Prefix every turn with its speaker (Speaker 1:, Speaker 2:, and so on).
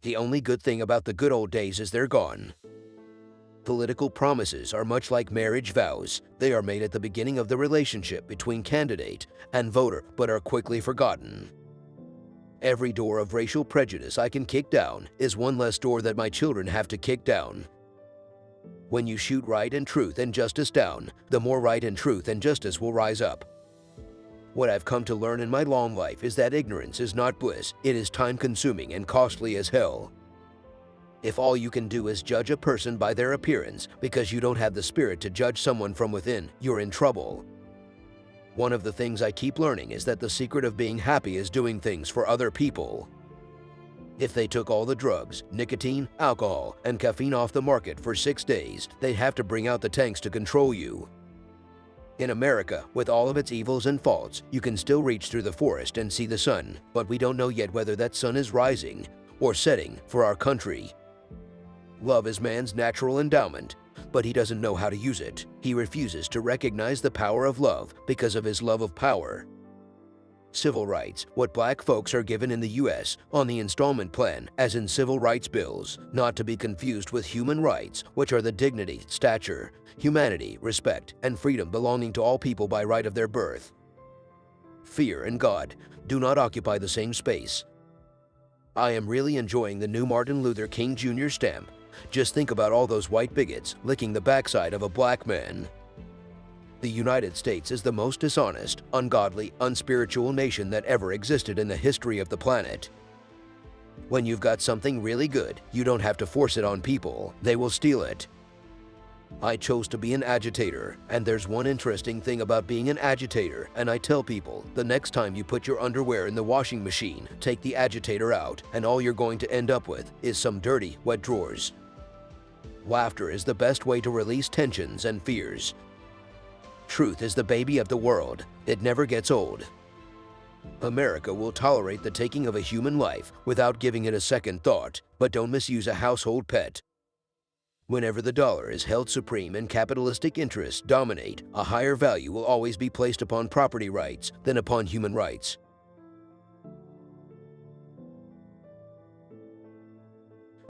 Speaker 1: The only good thing about the good old days is they're gone. Political promises are much like marriage vows. They are made at the beginning of the relationship between candidate and voter, but are quickly forgotten. Every door of racial prejudice I can kick down is one less door that my children have to kick down. When you shoot right and truth and justice down, the more right and truth and justice will rise up. What I've come to learn in my long life is that ignorance is not bliss, it is time-consuming and costly as hell. If all you can do is judge a person by their appearance because you don't have the spirit to judge someone from within, you're in trouble. One of the things I keep learning is that the secret of being happy is doing things for other people. If they took all the drugs, nicotine, alcohol, and caffeine off the market for 6 days, they'd have to bring out the tanks to control you. In America, with all of its evils and faults, you can still reach through the forest and see the sun, but we don't know yet whether that sun is rising or setting for our country. Love is man's natural endowment, but he doesn't know how to use it. He refuses to recognize the power of love because of his love of power. Civil rights, what black folks are given in the U.S. on the installment plan, as in civil rights bills, not to be confused with human rights, which are the dignity, stature, humanity, respect, and freedom belonging to all people by right of their birth. Fear and God do not occupy the same space. I am really enjoying the new Martin Luther King Jr. stamp. Just think about all those white bigots licking the backside of a black man. The United States is the most dishonest, ungodly, unspiritual nation that ever existed in the history of the planet. When you've got something really good, you don't have to force it on people. They will steal it. I chose to be an agitator, and there's one interesting thing about being an agitator, and I tell people, the next time you put your underwear in the washing machine, take the agitator out, and all you're going to end up with is some dirty, wet drawers. Laughter is the best way to release tensions and fears. Truth is the baby of the world. It never gets old. America will tolerate the taking of a human life without giving it a second thought, but don't misuse a household pet. Whenever the dollar is held supreme and capitalistic interests dominate, a higher value will always be placed upon property rights than upon human rights.